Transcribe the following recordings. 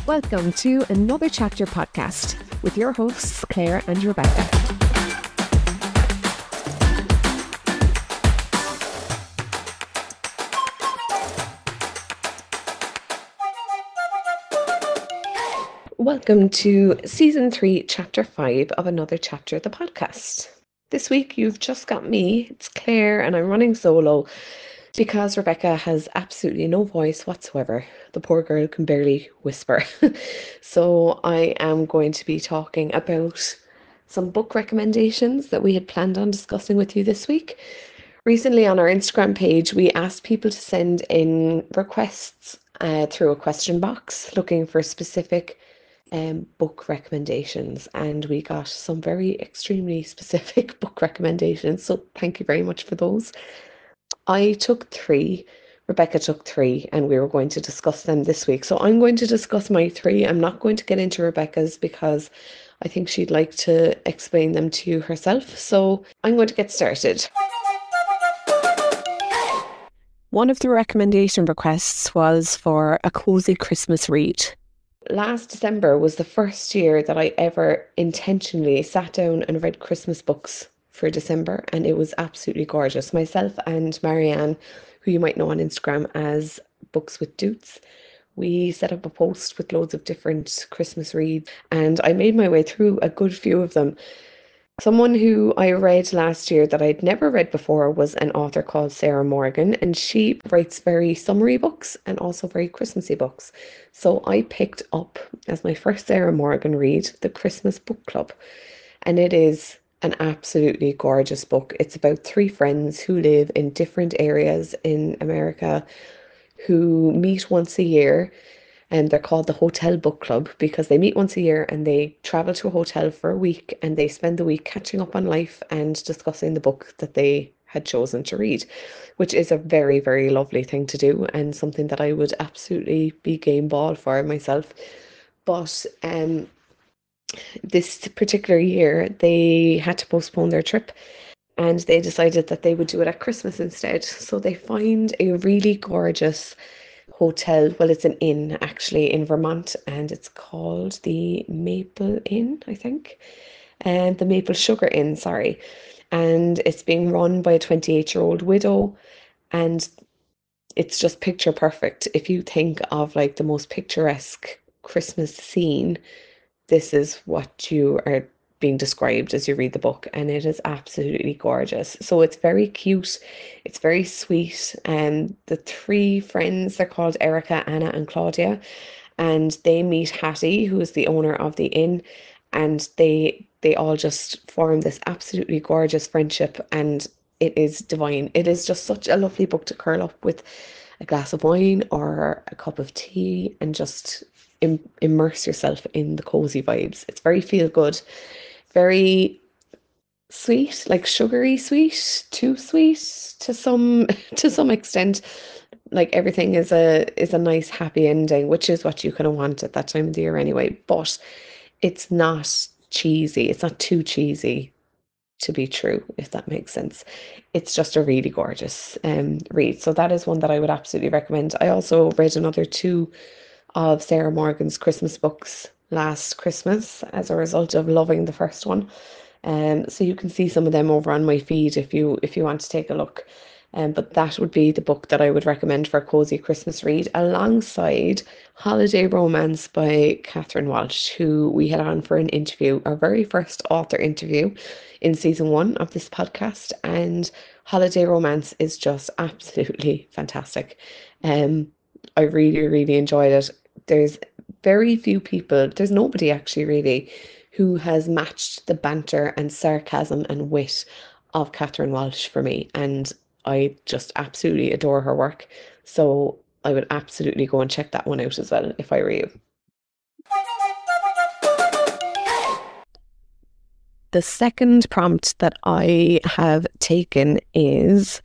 Welcome to Another Chapter podcast with your hosts, Claire and Rebecca. Welcome to Season 3, Chapter 5 of Another Chapter, the podcast. This week you've just got me, it's Claire, and I'm running solo because Rebecca has absolutely no voice whatsoever. The poor girl can barely whisper. So I am going to be talking about some book recommendations that we had planned on discussing with you this week. Recently on our Instagram page, we asked people to send in requests through a question box looking for specific book recommendations, and we got some very extremely specific book recommendations, so thank you very much for those. I took 3, Rebecca took 3, and we were going to discuss them this week. So I'm going to discuss my 3. I'm not going to get into Rebecca's because I think she'd like to explain them to you herself. So I'm going to get started. One of the recommendation requests was for a cozy Christmas read. Last December was the first year that I ever intentionally sat down and read Christmas books for December, and it was absolutely gorgeous. Myself and Marianne, who you might know on Instagram as Books with Doots, we set up a post with loads of different Christmas reads, and I made my way through a good few of them. Someone who I read last year that I'd never read before was an author called Sarah Morgan, and she writes very summery books and also very Christmassy books. So I picked up, as my first Sarah Morgan read, The Christmas Book Club, and it is an absolutely gorgeous book. It's about 3 friends who live in different areas in America who meet once a year, and they're called the Hotel Book Club because they meet once a year and they travel to a hotel for a week and they spend the week catching up on life and discussing the book that they had chosen to read, which is a very, very lovely thing to do and something that I would absolutely be game ball for myself. But this particular year they had to postpone their trip and they decided that they would do it at Christmas instead. So they find a really gorgeous hotel. Well, it's an inn actually in Vermont, and it's called the Maple Inn, I think, and the Maple Sugar Inn, sorry. And it's being run by a 28-year-old widow, and it's just picture perfect. If you think of like the most picturesque Christmas scene, this is what you are being described as you read the book, and it is absolutely gorgeous. So it's very cute, it's very sweet, and the 3 friends, they're called Erica, Anna and Claudia, and they meet Hattie, who is the owner of the inn, and they all just form this absolutely gorgeous friendship, and it is divine. It is just such a lovely book to curl up with a glass of wine or a cup of tea and just immerse yourself in the cozy vibes. It's very feel good, very sweet, like sugary sweet, too sweet to some to some extent. Like everything is a nice happy ending, which is what you kind of want at that time of the year anyway. But it's not cheesy. It's not too cheesy to be true, if that makes sense. It's just a really gorgeous read. So that is one that I would absolutely recommend. I also read another 2 of Sarah Morgan's Christmas books last Christmas as a result of loving the first one. So you can see some of them over on my feed if you want to take a look. But that would be the book that I would recommend for a cozy Christmas read, alongside Holiday Romance by Catherine Walsh, who we had on for an interview, our very first author interview in season 1 of this podcast. And Holiday Romance is just absolutely fantastic. I really, really enjoyed it. There's very few people, there's nobody actually really, who has matched the banter and sarcasm and wit of Catherine Walsh for me. And I just absolutely adore her work. So I would absolutely go and check that one out as well if I were you. The second prompt that I have taken is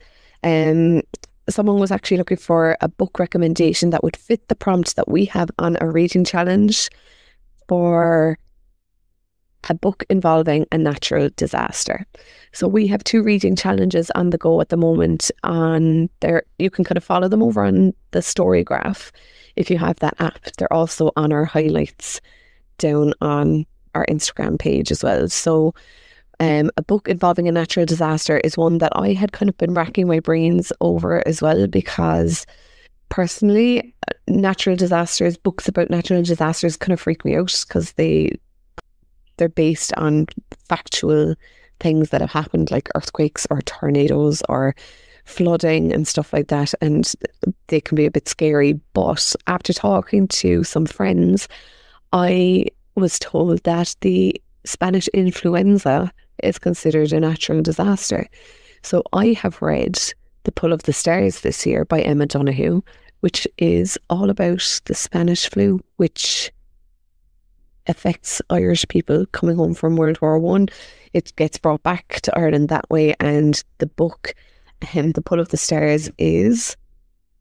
someone was actually looking for a book recommendation that would fit the prompt that we have on a reading challenge for a book involving a natural disaster. So we have 2 reading challenges on the go at the moment on there. You can kind of follow them over on the story graph if you have that app. They're also on our highlights down on our Instagram page as well. So a book involving a natural disaster is one that I had kind of been racking my brains over as well, because personally, books about natural disasters kind of freak me out, because they're based on factual things that have happened, like earthquakes or tornadoes or flooding and stuff like that, and they can be a bit scary. But after talking to some friends, I was told that the Spanish influenza is considered a natural disaster. So I have read The Pull of the Stars this year by Emma Donoghue, which is all about the Spanish flu, which affects Irish people coming home from World War One. It gets brought back to Ireland that way, and the book, The Pull of the Stars, is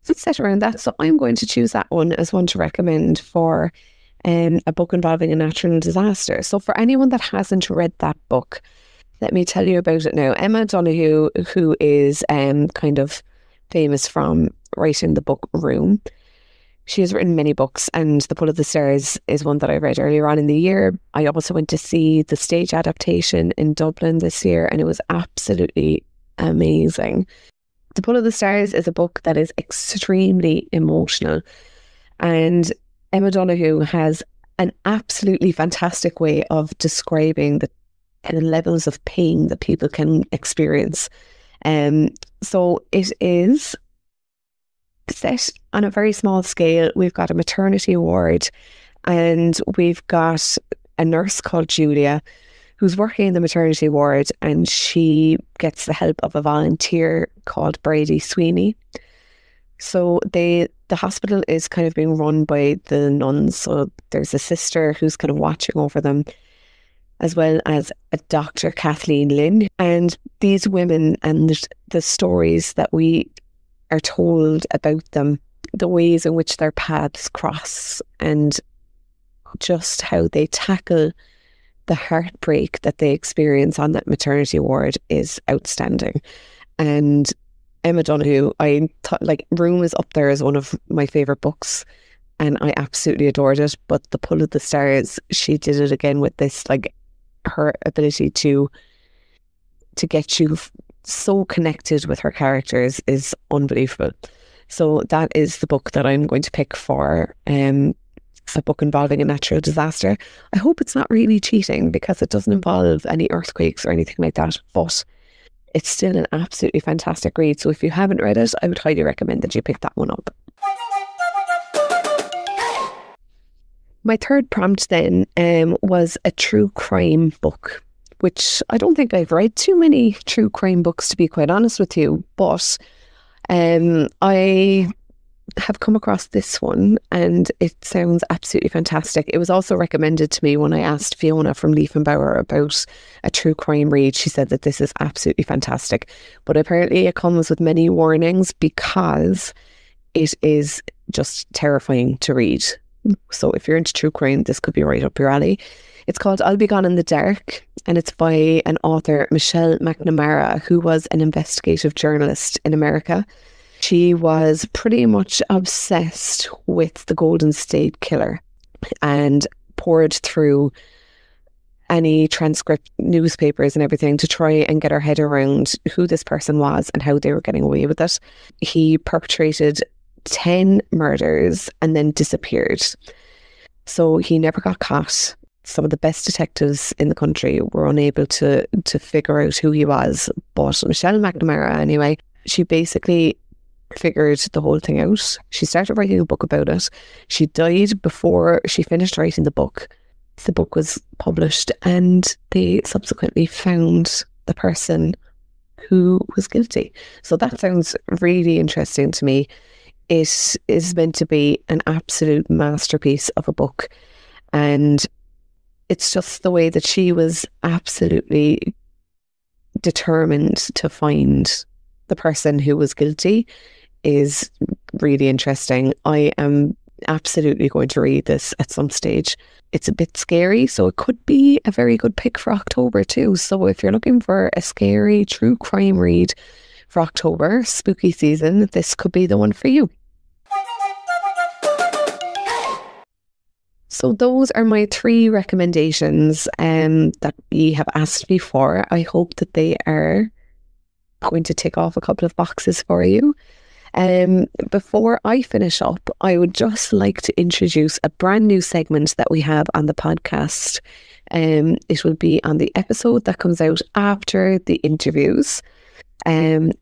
set around that. So I'm going to choose that one as one to recommend for a book involving a natural disaster. So for anyone that hasn't read that book, let me tell you about it now. Emma Donoghue, who is kind of famous from writing the book Room, she has written many books, and The Pull of the Stars is one that I read earlier on in the year. I also went to see the stage adaptation in Dublin this year, and it was absolutely amazing. The Pull of the Stars is a book that is extremely emotional, and Emma Donoghue has an absolutely fantastic way of describing the levels of pain that people can experience. So it is set on a very small scale. We've got a maternity ward, and we've got a nurse called Julia who's working in the maternity ward, and she gets the help of a volunteer called Brady Sweeney. So the hospital is kind of being run by the nuns. So there's a sister who's kind of watching over them, as well as a Dr. Kathleen Lynn. And these women and the stories that we are told about them, the ways in which their paths cross, and just how they tackle the heartbreak that they experience on that maternity ward is outstanding. And Emma Donoghue, I thought, like, Room is up there as one of my favourite books, and I absolutely adored it. But The Pull of the Stars, she did it again with this, like, her ability to get you so connected with her characters is unbelievable. So that is the book that I'm going to pick for a book involving a natural disaster. I hope it's not really cheating, because it doesn't involve any earthquakes or anything like that, but it's still an absolutely fantastic read. So if you haven't read it, I would highly recommend that you pick that one up. My third prompt then was a true crime book, which I don't think I've read too many true crime books, to be quite honest with you, but I have come across this one, and it sounds absolutely fantastic. It was also recommended to me when I asked Fiona from Leaf and Bower about a true crime read. She said that this is absolutely fantastic, but apparently it comes with many warnings, because it is just terrifying to read. So if you're into true crime, this could be right up your alley. It's called I'll Be Gone in the Dark, and it's by an author, Michelle McNamara, who was an investigative journalist in America. She was pretty much obsessed with the Golden State Killer and poured through any transcript, newspapers and everything to try and get her head around who this person was and how they were getting away with it. He perpetrated 10 murders and then disappeared. So he never got caught. Some of the best detectives in the country were unable to figure out who he was. But Michelle McNamara, anyway, she basically figured the whole thing out. She started writing a book about it. She died before she finished writing the book. The book was published, and they subsequently found the person who was guilty. So that sounds really interesting to me. It is meant to be an absolute masterpiece of a book, and it's just the way that she was absolutely determined to find the person who was guilty is really interesting. I am absolutely going to read this at some stage. It's a bit scary, so it could be a very good pick for October too. So if you're looking for a scary true crime read for October, spooky season, this could be the one for you. So those are my 3 recommendations that we have asked before. I hope that they are going to tick off a couple of boxes for you. Before I finish up, I would just like to introduce a brand new segment that we have on the podcast. It will be on the episode that comes out after the interviews. And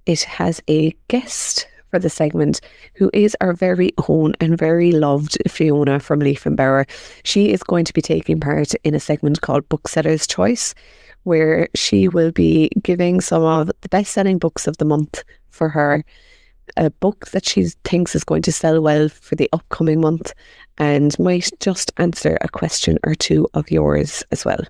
it has a guest for the segment who is our very own and very loved Fiona from Leaf and Bower. She is going to be taking part in a segment called Bookseller's Choice, where she will be giving some of the best-selling books of the month for her, a book that she thinks is going to sell well for the upcoming month, and might just answer a question or 2 of yours as well.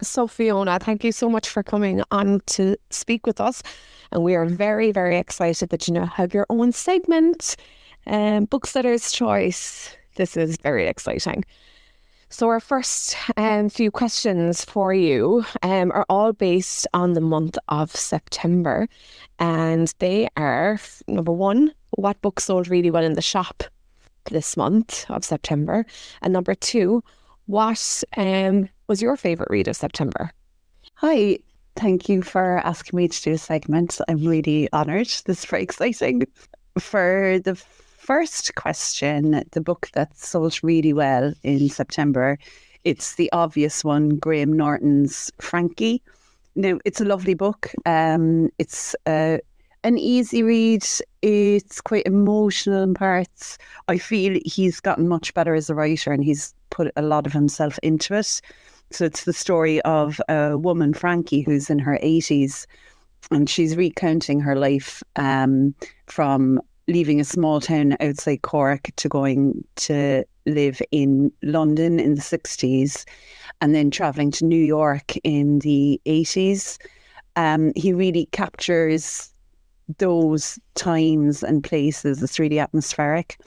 So Fiona, thank you so much for coming on to speak with us, and we are very, very excited that you now have your own segment, Bookseller's Choice. This is very exciting. So our first few questions for you are all based on the month of September, and they are, number 1, what book sold really well in the shop this month of September, and number 2, what was your favourite read of September? Hi, thank you for asking me to do a segment. I'm really honoured. This is very exciting. For the first question, the book that sold really well in September, it's the obvious one, Graham Norton's Frankie. Now, it's a lovely book. It's an easy read. It's quite emotional in parts. I feel he's gotten much better as a writer, and he's put a lot of himself into it. So it's the story of a woman, Frankie, who's in her 80s, and she's recounting her life from leaving a small town outside Cork to going to live in London in the 60s, and then travelling to New York in the 80s. He really captures those times and places. It's really atmospheric.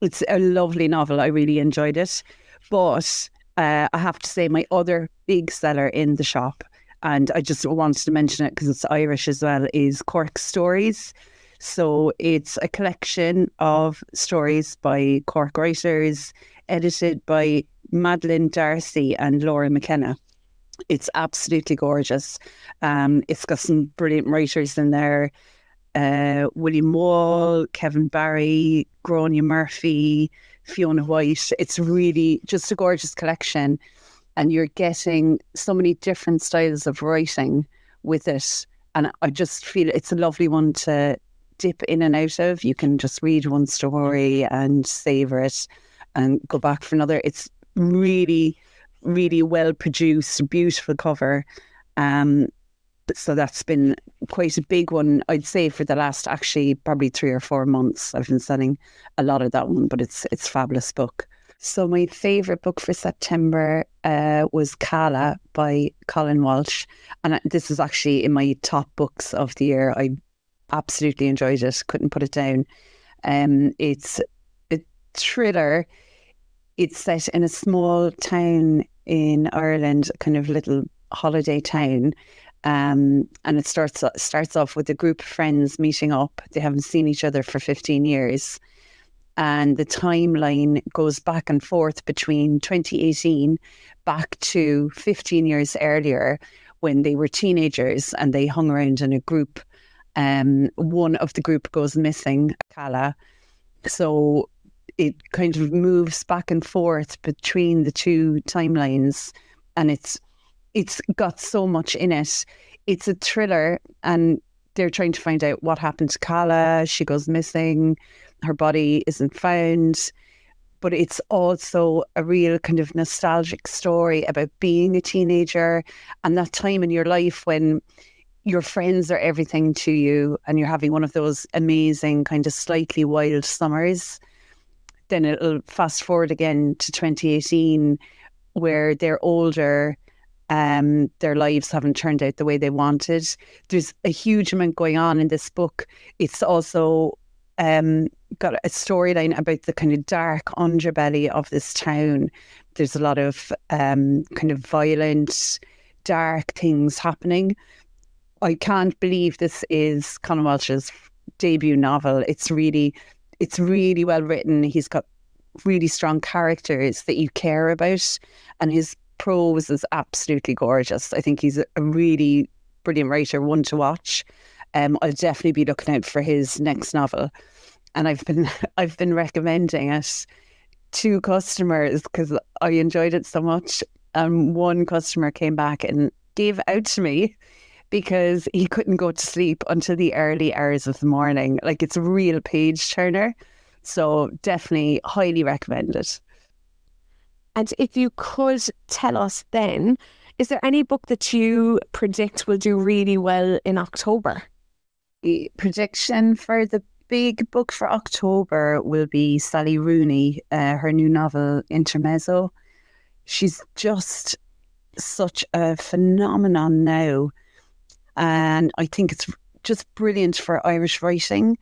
It's a lovely novel. I really enjoyed it. But I have to say, my other big seller in the shop, and I just wanted to mention it because it's Irish as well, is Cork Stories. So it's a collection of stories by Cork writers, edited by Madeline Darcy and Laura McKenna. It's absolutely gorgeous. It's got some brilliant writers in there. William Wall, Kevin Barry, Gráinne Murphy, Fiona White. It's really just a gorgeous collection, and you're getting so many different styles of writing with it, and I just feel it's a lovely one to dip in and out of. You can just read one story and savour it and go back for another. It's really, really well produced, beautiful cover. So that's been quite a big one, I'd say, for the last actually probably 3 or 4 months. I've been selling a lot of that one, but it's a fabulous book. So my favourite book for September was Cala by Colin Walsh. And this is actually in my top books of the year. I absolutely enjoyed it, couldn't put it down. It's a thriller. It's set in a small town in Ireland, a kind of little holiday town. And it starts off with a group of friends meeting up. They haven't seen each other for 15 years. And the timeline goes back and forth between 2018 back to 15 years earlier when they were teenagers and they hung around in a group. One of the group goes missing, Cala. So it kind of moves back and forth between the two timelines, and it's got so much in it. It's a thriller, and they're trying to find out what happened to Cala. She goes missing. Her body isn't found. But it's also a real kind of nostalgic story about being a teenager and that time in your life when your friends are everything to you and you're having one of those amazing kind of slightly wild summers. Then it'll fast forward again to 2018 where they're older. Their lives haven't turned out the way they wanted. There's a huge amount going on in this book. It's also got a storyline about the kind of dark underbelly of this town. There's a lot of kind of violent, dark things happening. I can't believe this is Conor Walsh's debut novel. It's really well written. He's got really strong characters that you care about, and his prose is absolutely gorgeous. I think he's a really brilliant writer, one to watch. I'll definitely be looking out for his next novel, and I've been recommending it to customers because I enjoyed it so much. And one customer came back and gave out to me because he couldn't go to sleep until the early hours of the morning. Like, it's a real page turner. So definitely highly recommended. And if you could tell us then, is there any book that you predict will do really well in October? The prediction for the big book for October will be Sally Rooney, her new novel, Intermezzo. She's just such a phenomenon now. And I think it's just brilliant for Irish writing.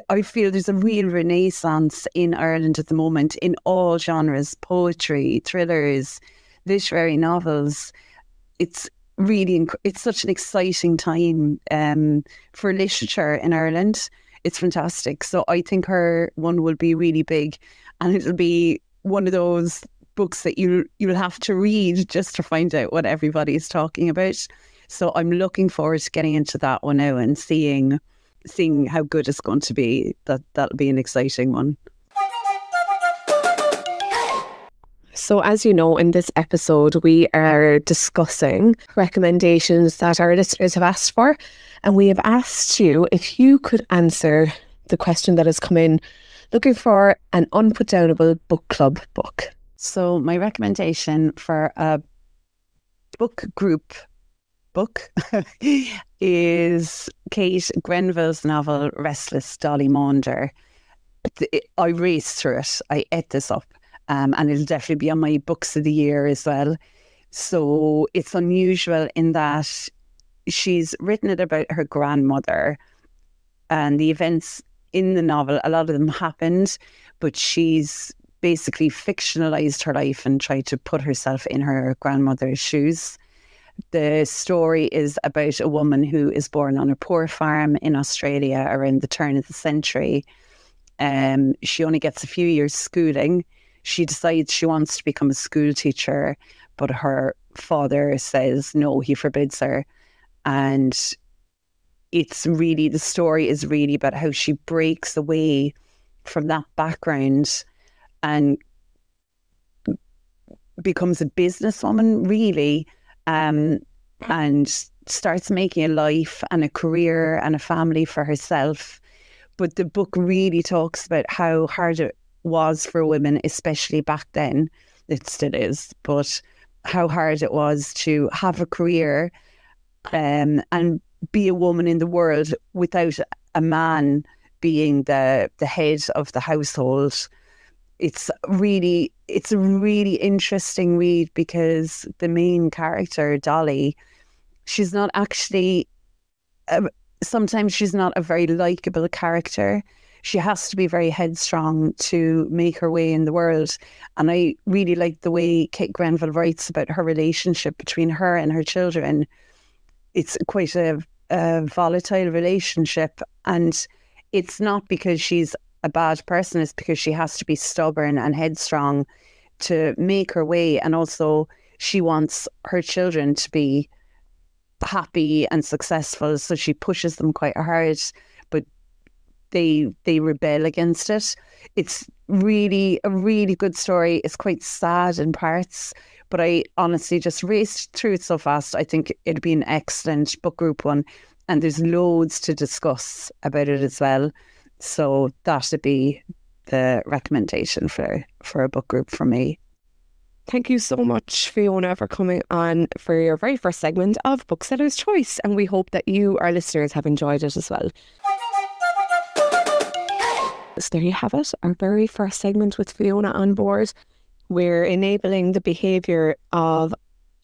I feel there's a real renaissance in Ireland at the moment in all genres: poetry, thrillers, literary novels. It's really, it's such an exciting time for literature in Ireland. It's fantastic. So I think her one will be really big, and it'll be one of those books that you'll have to read just to find out what everybody is talking about. So I'm looking forward to getting into that one now and seeing how good it's going to be. That'll be an exciting one. So as you know, in this episode, we are discussing recommendations that our listeners have asked for. And we have asked you if you could answer the question that has come in, looking for an unputdownable book club book. So my recommendation for a book group book is Kate Grenville's novel Restless Dolly Maunder. I raced through it. I ate this up, and it'll definitely be on my books of the year as well. So it's unusual in that she's written it about her grandmother, and the events in the novel, a lot of them happened, but she's basically fictionalized her life and tried to put herself in her grandmother's shoes. The story is about a woman who is born on a poor farm in Australia around the turn of the century. She only gets a few years schooling. She decides she wants to become a school teacher, but her father says no, he forbids her. And the story is really about how she breaks away from that background and becomes a businesswoman, really. And starts making a life and a career and a family for herself. But the book really talks about how hard it was for women, especially back then. It still is, but how hard it was to have a career and be a woman in the world without a man being the head of the household. It's a really interesting read because the main character, Dolly, she's not actually, sometimes she's not a very likeable character. She has to be very headstrong to make her way in the world. And I really like the way Kate Grenville writes about her relationship between her and her children. It's quite a volatile relationship, and it's not because she's a bad person, is because she has to be stubborn and headstrong to make her way. And also she wants her children to be happy and successful, so she pushes them quite hard, but they rebel against it. It's really a really good story. It's quite sad in parts, but I honestly just raced through it so fast. I think it'd be an excellent book group one, and there's loads to discuss about it as well. So that would be the recommendation for a book group from me. Thank you so much, Fiona, for coming on for your very first segment of Bookseller's Choice. And we hope that you, our listeners, have enjoyed it as well. So there you have it, our very first segment with Fiona on board. We're enabling the behaviour of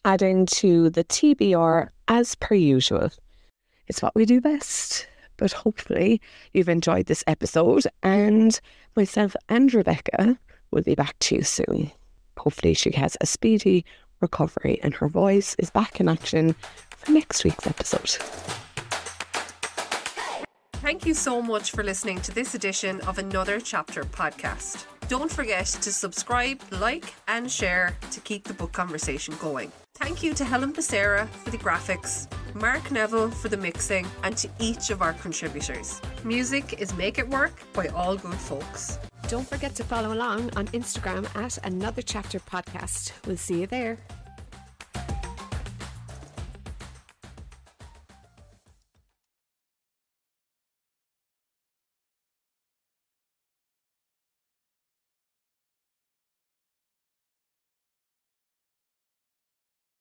adding to the TBR as per usual. It's what we do best. But hopefully you've enjoyed this episode, and myself and Rebecca will be back to you soon. Hopefully she has a speedy recovery and her voice is back in action for next week's episode. Thank you so much for listening to this edition of Another Chapter podcast. Don't forget to subscribe, like and share to keep the book conversation going. Thank you to Helen Becerra for the graphics, Mark Neville for the mixing, and to each of our contributors. Music is Make It Work by All Good Folks. Don't forget to follow along on Instagram at Another Chapter Podcast. We'll see you there.